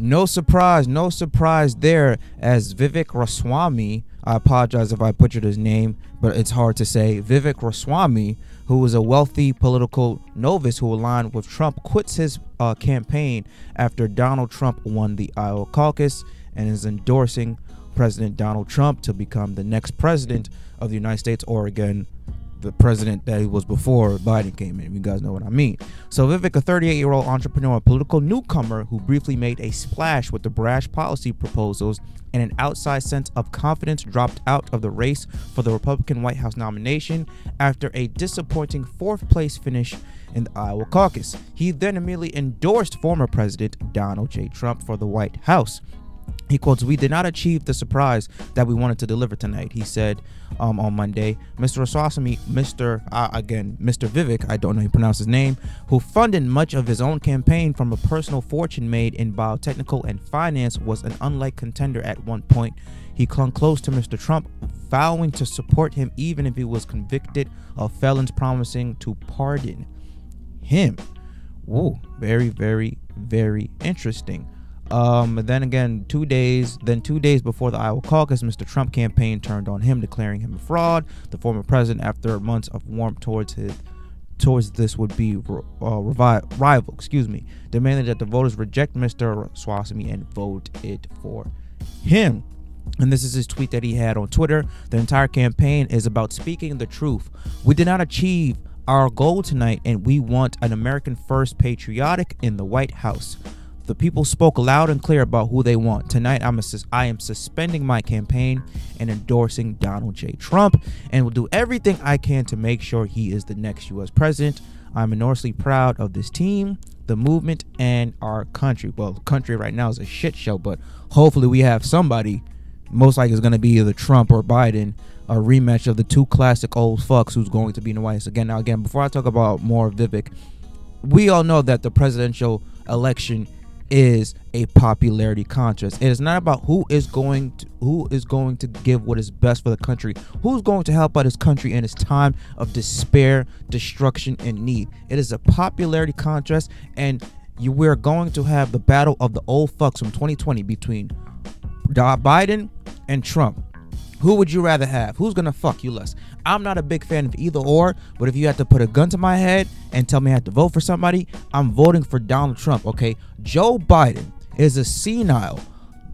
No surprise, no surprise there, as Vivek Ramaswamy, I apologize if I butchered his name, but it's hard to say, Vivek Ramaswamy, who was a wealthy political novice who aligned with Trump, quits his campaign after Donald Trump won the Iowa Caucus and is endorsing President Donald Trump to become the next president of the United States, or again, the president that he was before Biden came in. You guys know what I mean. So Vivek, a 38-year-old entrepreneur and political newcomer who briefly made a splash with the brash policy proposals and an outsized sense of confidence, dropped out of the race for the Republican White House nomination after a disappointing fourth-place finish in the Iowa Caucus. He then immediately endorsed former President Donald J. Trump for the White House. He quotes, "We did not achieve the surprise that we wanted to deliver tonight," he said on Monday. Mr. Ramaswamy, Mr. Vivek, I don't know how you pronounce his name, who funded much of his own campaign from a personal fortune made in biotechnical and finance, was an unlikely contender at one point. He clung close to Mr. Trump, vowing to support him even if he was convicted of felons, promising to pardon him. Whoa, very, very, very interesting. Then again, 2 days before the Iowa caucus, Mr. Trump campaign turned on him, declaring him a fraud. The former president, after months of warmth towards this would-be rival, demanded that the voters reject Mr. Ramaswamy and vote it for him. And this is his tweet that he had on Twitter. "The entire campaign is about speaking the truth. We did not achieve our goal tonight, and we want an American first patriotic in the White House. The people spoke loud and clear about who they want. Tonight, I am suspending my campaign and endorsing Donald J. Trump, and will do everything I can to make sure he is the next U.S. president. I'm enormously proud of this team, the movement, and our country." Well, the country right now is a shit show, but hopefully we have somebody. Most likely it's going to be either Trump or Biden, a rematch of the two classic old fucks who's going to be in the White House again. Now, again, before I talk about more of Vivek, we all know that the presidential election is a popularity contest. It is not about who is going to give what is best for the country, who's going to help out his country in its time of despair, destruction, and need. It is a popularity contest, and we're going to have the battle of the old fucks from 2020 between Biden and Trump. Who would you rather have? Who's gonna fuck you less? I'm not a big fan of either or, but if you had to put a gun to my head and tell me I had to vote for somebody, I'm voting for Donald Trump, okay? Joe Biden is a senile,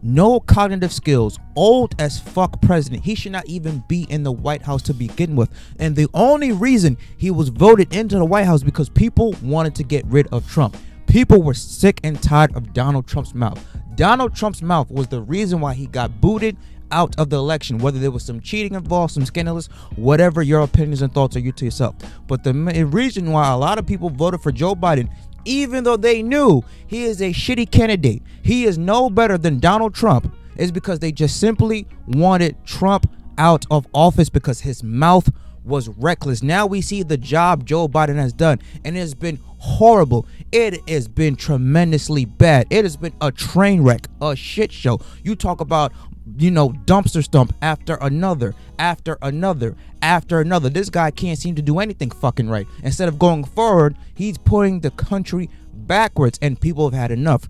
no cognitive skills, old as fuck president. He should not even be in the White House to begin with. And the only reason he was voted into the White House because people wanted to get rid of Trump. People were sick and tired of Donald Trump's mouth. Donald Trump's mouth was the reason why he got booted out of the election, whether there was some cheating involved, some scandalous, whatever your opinions and thoughts are, you to yourself. But the reason why a lot of people voted for Joe Biden, even though they knew he is a shitty candidate, he is no better than Donald Trump, is because they just simply wanted Trump out of office because his mouth was reckless. Now we see the job Joe Biden has done, and it has been horrible. It has been tremendously bad. It has been a train wreck, a shit show. You talk about, dumpster stump after another, after another, after another. This guy can't seem to do anything fucking right. Instead of going forward, he's putting the country backwards, and people have had enough.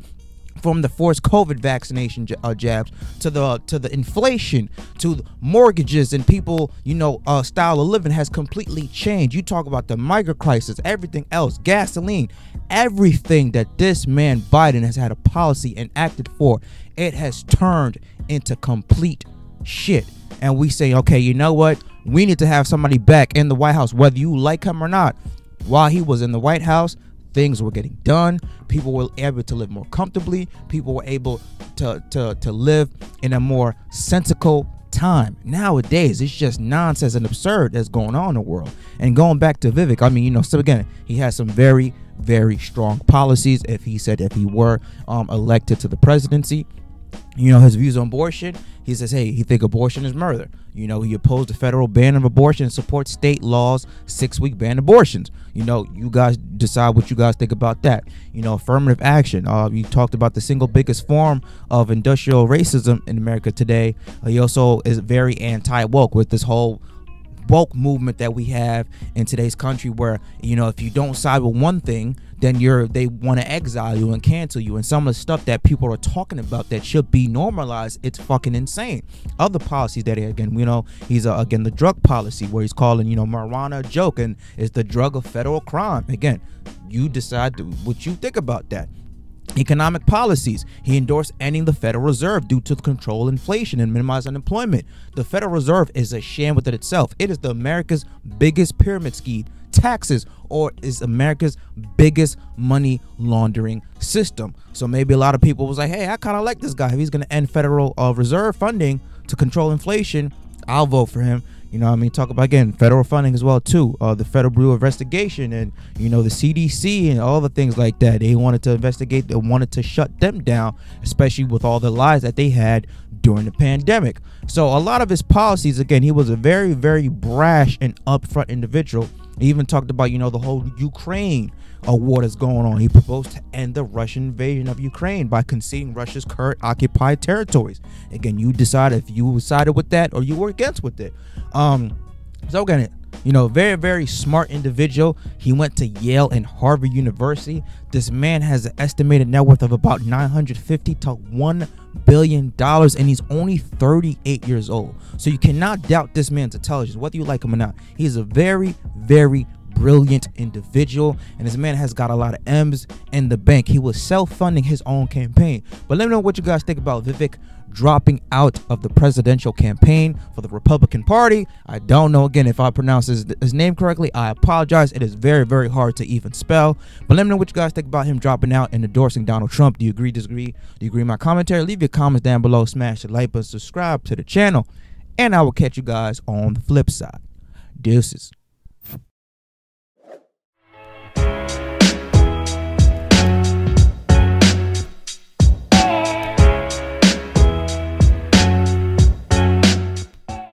From the forced COVID vaccination jabs to the inflation, to mortgages, and people, style of living has completely changed. You talk about the migrant crisis, everything else, gasoline, everything that this man Biden has had a policy and acted for, it has turned into complete shit. And we say, okay, you know what? We need to have somebody back in the White House, whether you like him or not. While he was in the White House, things were getting done. People were able to live more comfortably. People were able to live in a more sensical time. Nowadays, it's just nonsense and absurd that's going on in the world. And going back to Vivek, I mean, so again, he has some very, very strong policies. If he were elected to the presidency, his views on abortion, he says, hey, he think abortion is murder. He opposed the federal ban of abortion and supports state laws, 6-week ban abortions. You guys decide what you guys think about that. Affirmative action. You talked about the single biggest form of industrial racism in America today. He also is very anti-woke with this whole woke movement that we have in today's country, where, you know, if you don't side with one thing, then they want to exile you and cancel you. And some of the stuff that people are talking about that should be normalized, it's fucking insane. Other policies that again, you know, he's again the drug policy where he's calling, you know, marijuana a joke and is the drug of federal crime. Again, you decide what you think about that. Economic policies. He endorsed ending the Federal Reserve due to control inflation and minimize unemployment. The Federal Reserve is a sham within itself. It is the America's biggest pyramid scheme. Taxes, or is America's biggest money laundering system. So maybe a lot of people was like, hey, I kind of like this guy. If he's going to end Federal Reserve funding to control inflation, I'll vote for him. You know what I mean? Talk about, again, federal funding as well, too. The Federal Bureau of Investigation and, you know, the CDC and all the things like that. They wanted to investigate. They wanted to shut them down, especially with all the lies that they had during the pandemic. So a lot of his policies, again, he was a very, very brash and upfront individual. He even talked about, you know, the whole Ukraine war that's going on. He proposed to end the Russian invasion of Ukraine by conceding Russia's current occupied territories. Again, you decide if you sided with that or you were against with it. So again, you know, very, very smart individual. He went to Yale and Harvard University. This man has an estimated net worth of about $950 to $1 billion, and he's only 38 years old. So you cannot doubt this man's intelligence, whether you like him or not. He's a very, very brilliant individual, and this man has got a lot of M's in the bank. He was self-funding his own campaign. But let me know what you guys think about Vivek dropping out of the presidential campaign for the Republican Party. I don't know, again, if I pronounce his name correctly. I apologize. It is very, very hard to even spell. But let me know what you guys think about him dropping out and endorsing Donald Trump. Do you agree, disagree? Do you agree with my commentary? Leave your comments down below. Smash the like button, subscribe to the channel, and I will catch you guys on the flip side. Deuces.